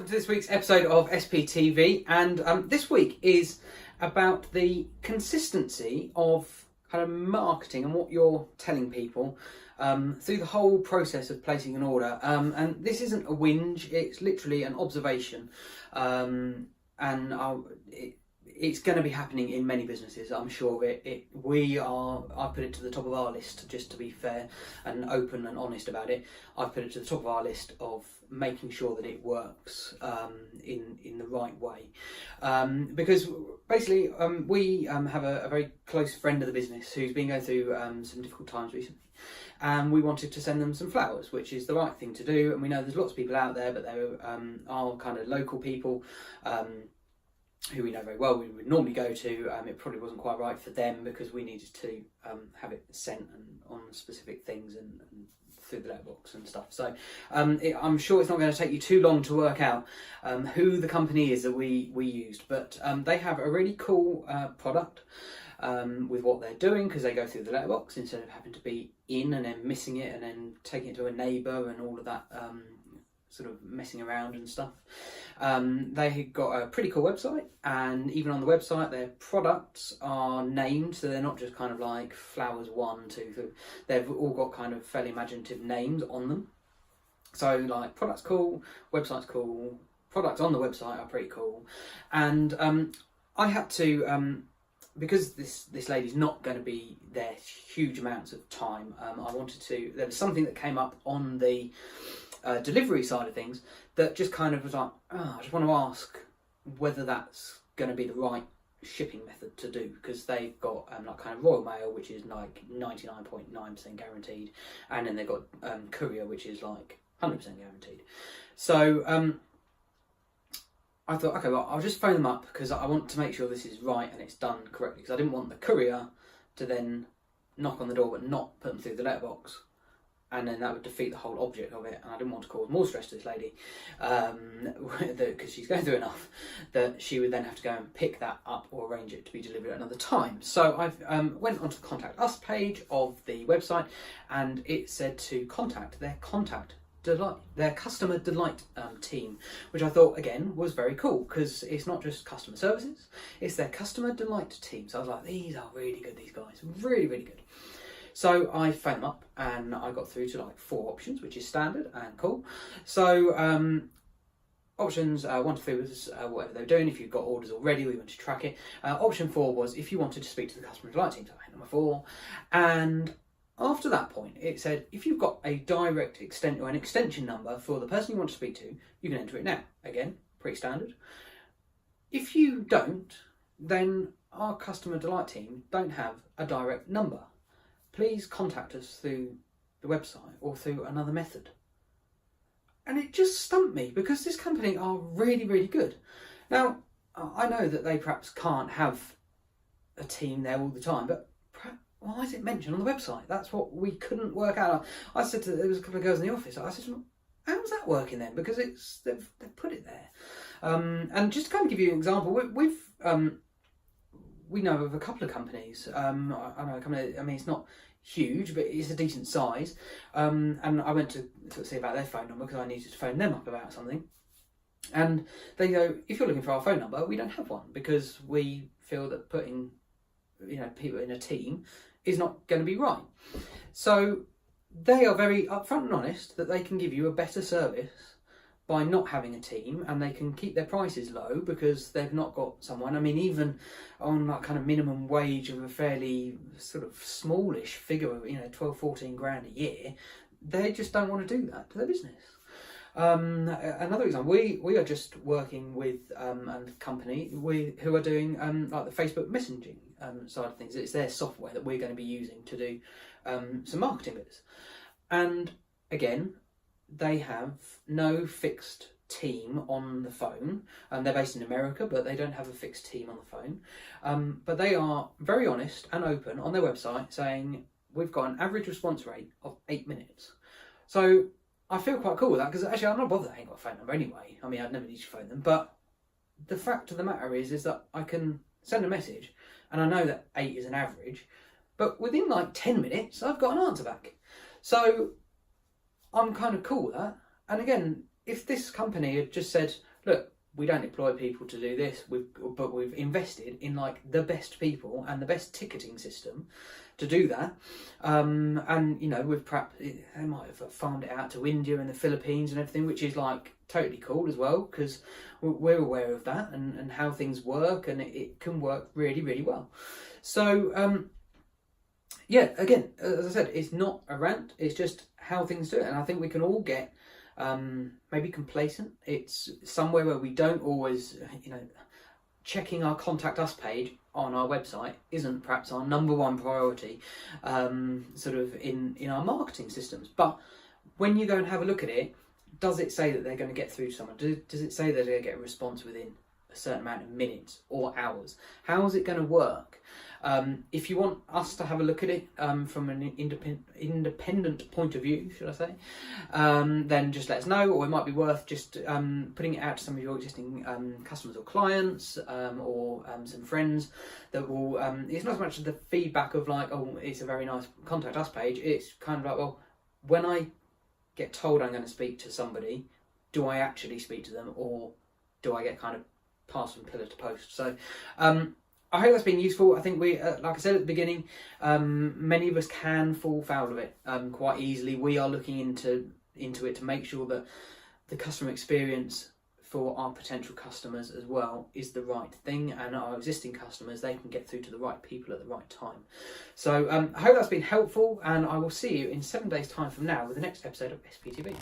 welcome to this week's episode of SPTV, and this week is about the consistency of kind of marketing and what you're telling people through the whole process of placing an order. And this isn't a whinge, it's literally an observation, and it's going to be happening in many businesses, I'm sure of it. I put it to the top of our list, just to be fair and open and honest about it. I've put it to the top of our list of making sure that it works in the right way. Because basically we have a very close friend of the business who's been going through some difficult times recently. And we wanted to send them some flowers, which is the right thing to do. And we know there's lots of people out there, but there are kind of local people who we know very well, we would normally go to. It probably wasn't quite right for them because we needed to have it sent and on specific things and through the letterbox and stuff. So I'm sure it's not going to take you too long to work out who the company is that we used, but they have a really cool product with what they're doing, because they go through the letterbox instead of having to be in and then missing it and then taking it to a neighbour and all of that sort of messing around and stuff. They got a pretty cool website, and even on the website their products are named, so they're not just kind of like flowers 1, 2, 3. They've all got kind of fairly imaginative names on them. So like, product's cool, website's cool, products on the website are pretty cool. And I had to because this lady's not going to be there huge amounts of time, I wanted to, there was something that came up on the delivery side of things that just kind of was like, I just want to ask whether that's going to be the right shipping method to do, because they've got like kind of Royal Mail, which is like 99.9% guaranteed, and then they've got courier, which is like 100% guaranteed. So I thought, okay, well, I'll just phone them up because I want to make sure this is right and it's done correctly, because I didn't want the courier to then knock on the door but not put them through the letterbox, and then that would defeat the whole object of it, and I didn't want to cause more stress to this lady, because she's going through enough that she would then have to go and pick that up or arrange it to be delivered at another time. So I went onto the Contact Us page of the website, and it said to contact their customer delight team, which I thought again was very cool, because it's not just customer services, it's their customer delight team. So I was like, these are really good, these guys, really, really good. So I phoned them up and I got through to like 4 options, which is standard and cool. So options 1 to 3 was whatever they were doing. If you've got orders already, we went to track it. Option 4 was if you wanted to speak to the customer delight team. So I hit number 4, and after that point, it said if you've got a direct an extension number for the person you want to speak to, you can enter it now. Again, pretty standard. If you don't, then our customer delight team don't have a direct number. Please contact us through the website or through another method. And it just stumped me, because this company are really, really good. Now, I know that they perhaps can't have a team there all the time, but why is it mentioned on the website? That's what we couldn't work out. I said to, there was a couple of girls in the office, I said to them, how's that working then? Because they've put it there. And just to kind of give you an example, we know of a couple of companies. I know a company, I mean, it's not huge, but it's a decent size. And I went to see about their phone number because I needed to phone them up about something. And they go, if you're looking for our phone number, we don't have one, because we feel that putting people in a team is not going to be right. So they are very upfront and honest that they can give you a better service by not having a team, and they can keep their prices low because they've not got someone. I mean, even on that kind of minimum wage of a fairly sort of smallish figure of 12, 14 grand a year, they just don't want to do that to their business. Another example, we are just working with a company who are doing like the Facebook messaging side of things. It's their software that we're going to be using to do some marketing bits, and again, they have no fixed team on the phone. They're based in America, but they don't have a fixed team on the phone. But they are very honest and open on their website, saying we've got an average response rate of 8 minutes. So I feel quite cool with that, because actually I'm not bothered I ain't got a phone number anyway. I mean, I'd never need to phone them. But the fact of the matter is that I can send a message, and I know that 8 is an average, but within like 10 minutes, I've got an answer back. So I'm kind of cool with that. And again, if this company had just said, look, we don't employ people to do this, but we've invested in like the best people and the best ticketing system to do that. And you know, we've perhaps they might have farmed it out to India and the Philippines and everything, which is like totally cool as well, because we're aware of that and how things work, and it can work really, really well. So yeah, again, as I said, it's not a rant, it's just how things do it. And I think we can all get maybe complacent. It's somewhere where we don't always, you know, checking our contact us page on our website isn't perhaps our number one priority sort of in our marketing systems. But when you go and have a look at it, does it say that they're going to get through to someone? Does it say that they're going to get a response within a certain amount of minutes or hours? How is it going to work? If you want us to have a look at it from an independent point of view, should I say, then just let us know, or it might be worth just putting it out to some of your existing customers or clients or some friends that will, it's not so much the feedback of like, oh, it's a very nice contact us page, it's kind of like, well, when I get told I'm going to speak to somebody, do I actually speak to them, or do I get kind of passed from pillar to post? So I hope that's been useful. I think we, like I said at the beginning, many of us can fall foul of it quite easily. We are looking into it to make sure that the customer experience for our potential customers as well is the right thing, and our existing customers, they can get through to the right people at the right time. So I hope that's been helpful, and I will see you in 7 days' time from now with the next episode of SPTV.